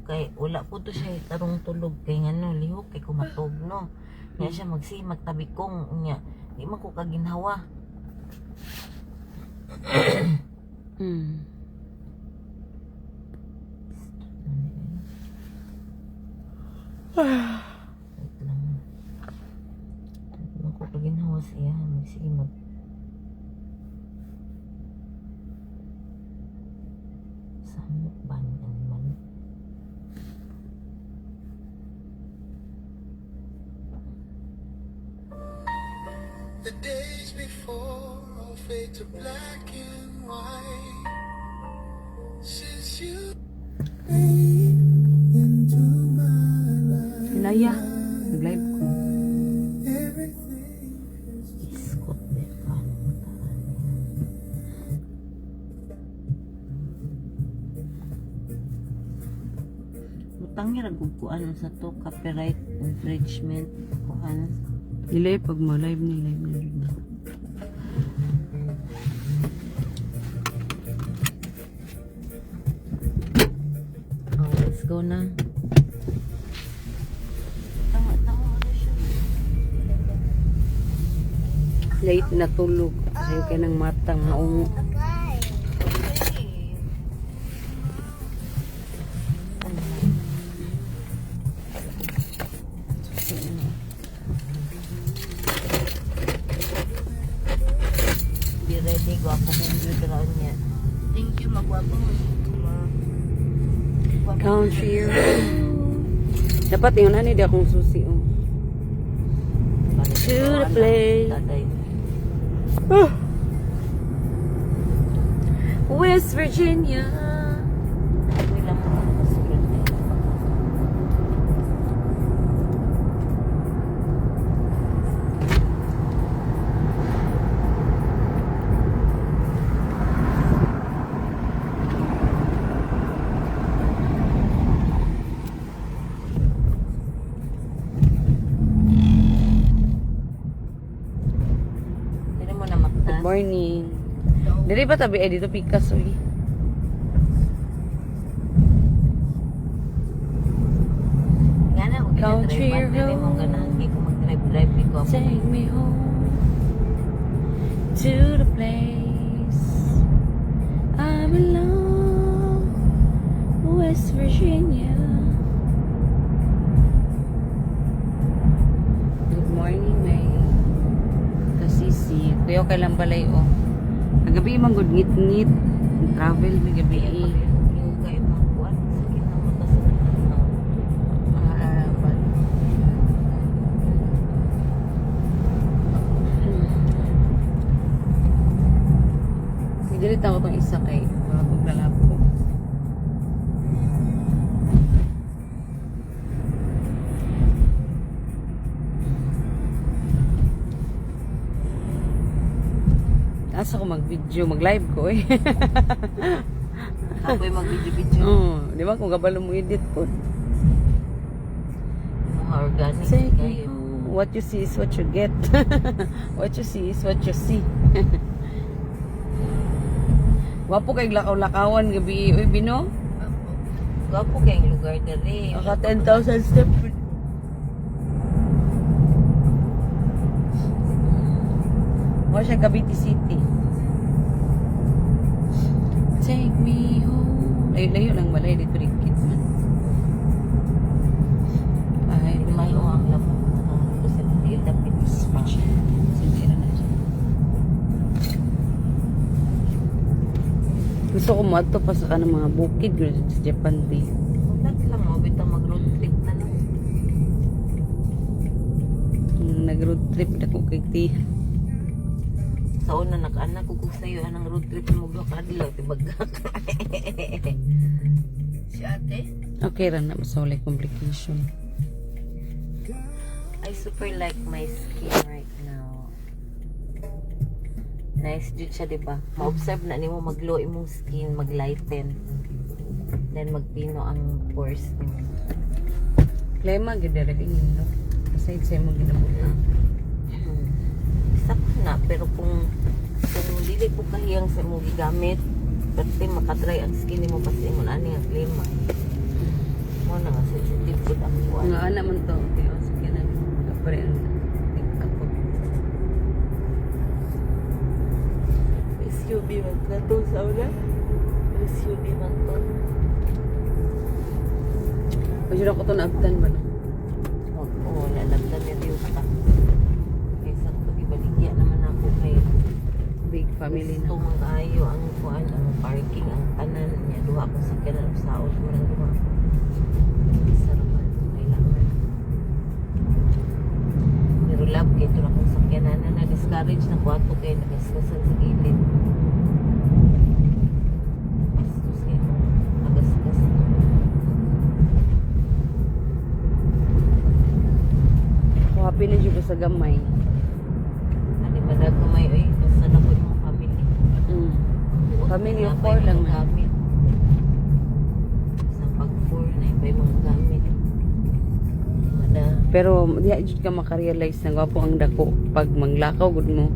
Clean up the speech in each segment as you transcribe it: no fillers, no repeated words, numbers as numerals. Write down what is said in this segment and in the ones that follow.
kay wala po to siya tarong tulog kay ngano lihok kay kumatog no. Nya siya magsimag tabi kong nya di man ko kaginhawa. Wait lang. Di man ko kaginhawa siya magsimag. Samot ba niya naman? The days before all fade to black and white. Since you came into my life, Inaya, nag-live ko. everything Iskot de paano mo taan yan? Butang hiragugkuan sa to copyright infringement kuan. Nila pag mo live ni live na rin. Oh, let's go na. Tama na siya. Late na tulog. Sayo kayo ng matang maungo. Be ready, gwapo kong beauty niya. Thank you, magwapo mo. Country road. Dapat yun, ano, di akong susi. Oh. To the place. West Virginia. Hindi mo na makta. Good morning. Dili ba tabi dito Picasso eh. Gana, huwag Country na-drive. Hindi mo road. ganahan. Hindi ko mag-drive. Hindi ko ako. Take me home to the place I belong, West Virginia. Good morning, May. Kasisi. Kuya, kailan balay oh. Kagabi man good ngit-ngit. Travel may gabi eh. Yung kayo mga kuwan. Sakit na mata sa ano. Dilit ako itong isa kay mga paglalabo. Asa ko mag-video, mag-live ko eh. Ako'y mag-video-video. Di ba kung kabalo mo edit po. Mga organic Say, kayo. what you see is what you get. What you see is what you see. Wapo kay lakaw-lakawan gabi. Uy, Bino? Gwapo kayong lugar na rin. Aka 10,000 steps. Mo siya Cavite City. Take me home. Layo-layo lang balay dito rikit man. Ay, Mayo ang labo. Kasi hindi dapat ispash. sindira na siya. Gusto ko mato pa sa kanang mga bukid sa Japan day. Huwag lang mo. Bitang mag-road trip na lang. Nag-road trip na ko kay ti. Sa una nag-anak ko kung sa'yo anang road trip mo ba kadlaw tibagak. Si ate? Okay ra na masulay complication. I super like my skin right now. Nice jud siya, diba? Ma-observe na nimo mag-glow imong skin, mag-lighten. Then magpino ang pores nimo. Klema gid dere no. Aside sa mo ginabutan. Isa ko na, pero kung dili po kahiyang sa imong gigamit, pati makadry ang skin nimo pa sa imong ani ang klima. naman to. Okay, o sige na. Kapre, ako. SUV man na to sa una. SUV man to. Pwede ako to naagtan ba? Oo, lalagdan ni Rio ka. Kaysa ito, ibaligya naman ako kay Big family gusto na. mag-ayo ang kuan, ang parking, ang tanan niya. Duha ko sa kanan sa out mo lang duha. Isa naman, kailangan. Pero love, kaya ito na kong sakyanan na na-discourage na kwato kayo, nagaskasan sa gilid. Bastos kayo, nagaskas na. Ako happy na dyan ko sa gamay. Ano ba na kumay, oy, basta na ko yung family. Family of Napay four lang mga na. gamit. Sa pag-4 na iba yung mga gamit. Mada, Pero di jud ka makarealize na gwapo ang dako pag manglakaw gud mo.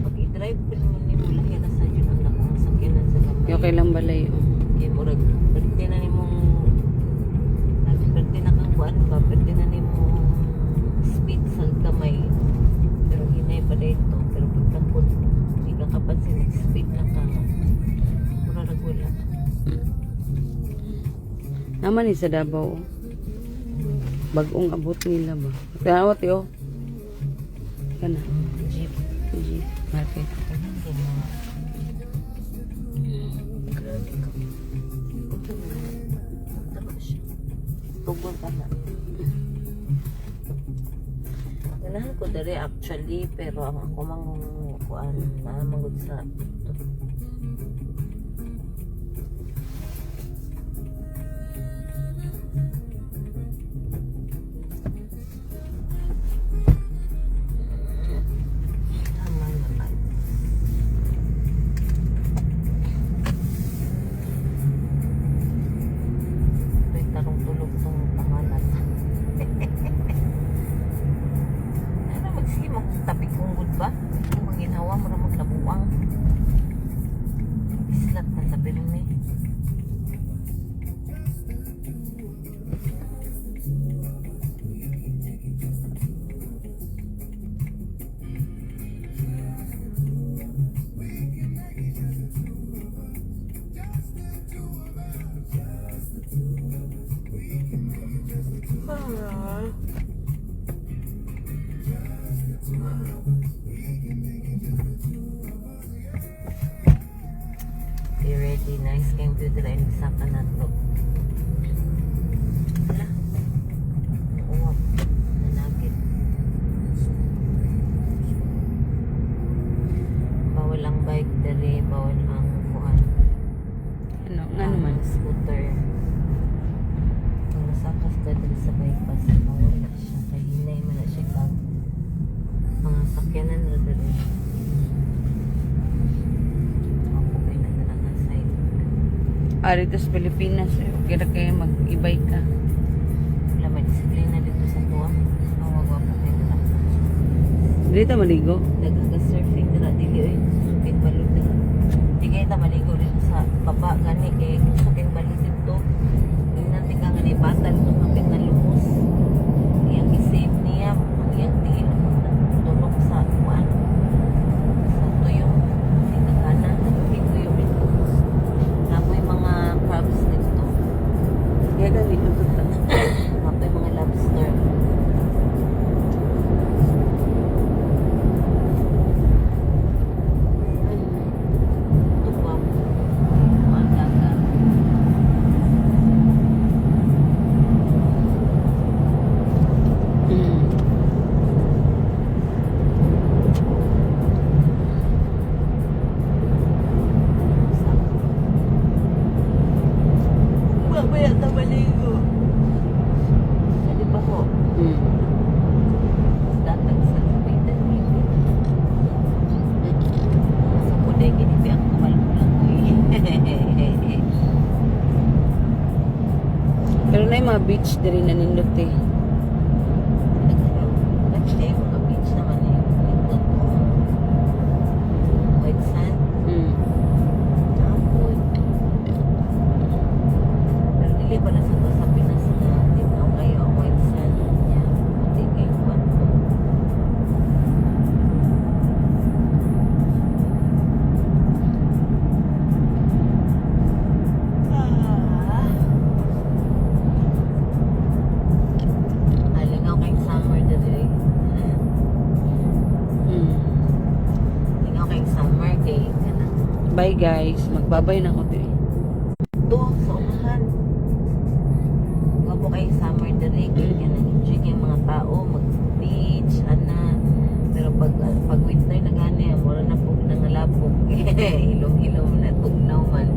pag i-drive ko naman ni mo, lahi na sa yun ang lakong sakyanan sa gamay. Yo kay lang balay. Kaya murag, pwede na ni mong, pwede na kang kuan ba, pwede na ni mong speed sa gamay. Pero hinay pa dito, pero pagkapon, hindi ka kapansin, speed na ka. Mura nagwala. Naman ni sa Davao. Bagong abot nila ba? Kaya yo. Kana. Jeep. Jeep market. Ganyan din mga. Tugon ka na. Ganahan ko dali actually, pero ang ako kuan na mangod sa tama naman. May tarong tulog tong pangalan. Ano magsige magtabi kong good ba? Kung maginawa mo na maglabuang. Islat na tabi rin eh. Okay, ready. Nice game to the line. Saka na to. Wala. Oo. Nanagit. Bawal ang bike dali. Bawal ang kuhan. Ano nga naman. Scooter. Kung nasakas ka dali sa bypass, bawal na siya. Kaya hinay mo na siya kag mga sakyanan na dali. Ako kayo na talaga side. Dito sa Pilipinas, okay na kayo mag-ibay ka. Wala may disiplina dito sa tuwa. Mawagwa po kayo na. Dito maligo. Nagaga-surfing dira dili oy. Sukit balod dira. Di kayo ta maligo dito sa baba gani kay sukit balod dito. Tingnan tika nga ni batal to kapit na lumos. Iyang i-save niya ang iyang tingin tulog sa kuan. Sa tuyong tinagana hindi tuyo ito. Napoy mga crabs dito. Kaya ganito to. Napoy mga lobster. Tuwang mga dagat. Mamaya na maligo. Pwede pa po. Datang sa kapitan nito. Sa puday kiniti ang kumalkulang ko eh. Pero na yung mga beach diri na nindot eh. Actually, mga beach naman eh. Ito po. White sand. Tapos. Pero dili pa na sa to sa Pinas na tinaw. Bye guys. Magbabay na ko diri. To, sa unahan. Huwag po kayo summer diri. Kaya enjoy kayong mga tao. Mag-beach, ana. Pero pag winter na gani, mura na po nangalapok. Ilong-ilong na tugnaw man.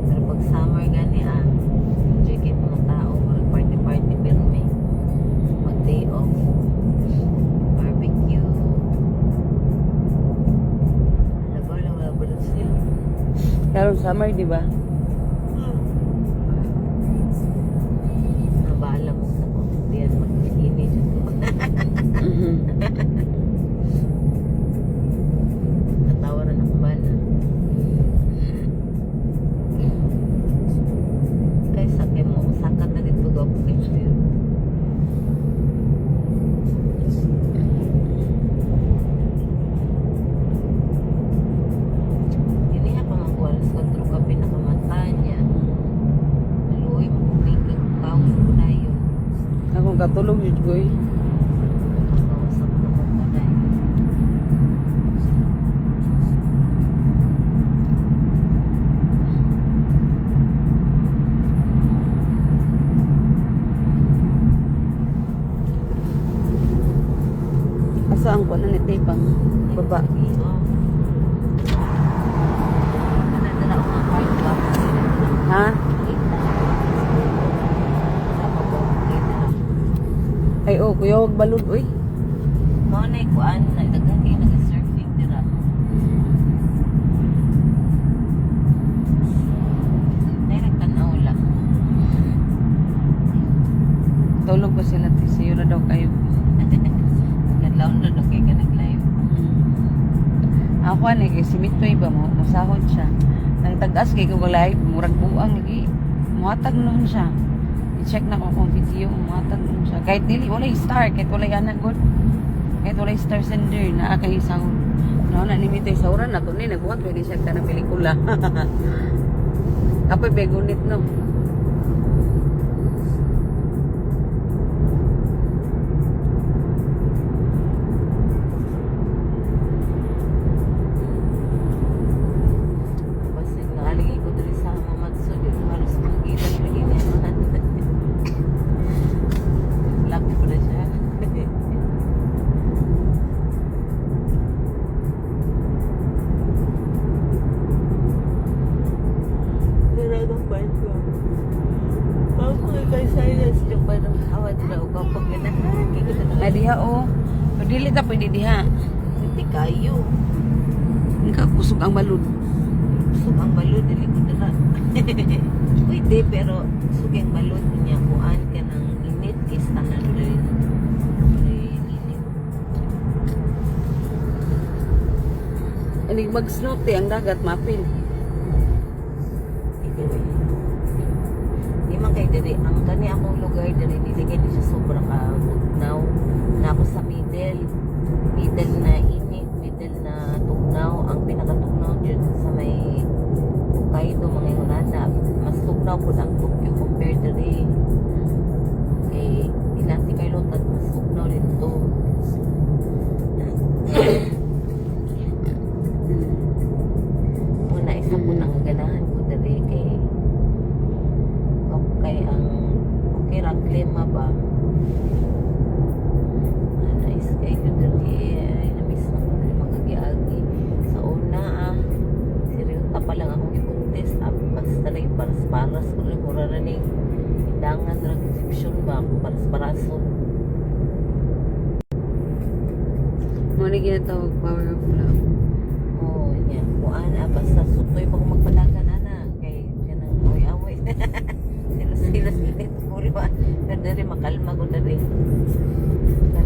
Pero pag summer gani, enjoy kayong mga tao. Mag-party-party pero may mag-day off. Barbecue. Wala ba sila? Karon summer, di ba? Nabala mo sa ko. Diyan mag-init ko. Natawaran ako bala. Kaya sakay mo, sakat na dito ako kayo. Hindi nga pa magkuha sa kontro ka pinakamata niya. Luoy mo kumikig kaong na yun. Akong katulog yun ko eh. Kausap na mo ka na yun. Asa ang kuha na ni Tepang? Baba. Ha? Ay oh, kuya wag balod oy. Mo na kuan na daghan kay nag-surfing dira. Nay nagtanaw lang. Tulog pa sila sayo na daw kayo. Kadlaw na daw kay ka nag-live. Ako ani kay si Mitoy ba mo masahod siya. Nang tagas kay ko live murag buang lagi. Muhatag noon siya. I-check na ko kung video muhatag noon siya. Kahit dili wala star, kahit wala anak good. Kahit wala star sender na kay sahod. No na ni Mitoy sahuran na to ni nagbuhat pwede siya ka na pelikula. Apoy begunit no. Basta naaligay ko diri sa Mamatsu dito halos magkita lagi na yan. Laki ko na siya. Talagang part ko. Ako kay silence yung parang hawad na o kapag ganahan. Kaya kita Ay na diha oh. Pero dili ta pwede diha. hindi kayo. Ang kusog ang balod. Sug ang balod, dili ko dala. Pwede, pero sug ang balod niya. Kuan ka ng init, is tanan rin. Init. Ani mag-snow te ang dagat mapil. Di man kay diri ang kani akong lugar diri dili kay di siya sobra ka tugnaw na ako sa middle na init middle na tugnaw ang pinakatugnaw dyan sa may Hokkaido mga Yunada mas tugnaw po ang Tokyo compared diri kay ilanti kay lotad mas tugnaw rin to muna isa po nang ganahan ko diri kay okay ang okay ang klima ba nice kay yun dali ay namiss na ko dali magagiagi sa una seryosa pa lang akong ipuntis basta lang paras-paras ko lang mura na ning hindangan drug exhibition ba paras-parason Mo ni ginatawag power of love. oh niya kuan basta sutoy pa ko magpalagan ana kay kanang away-away sila init ko ba pero dali makalma ko dali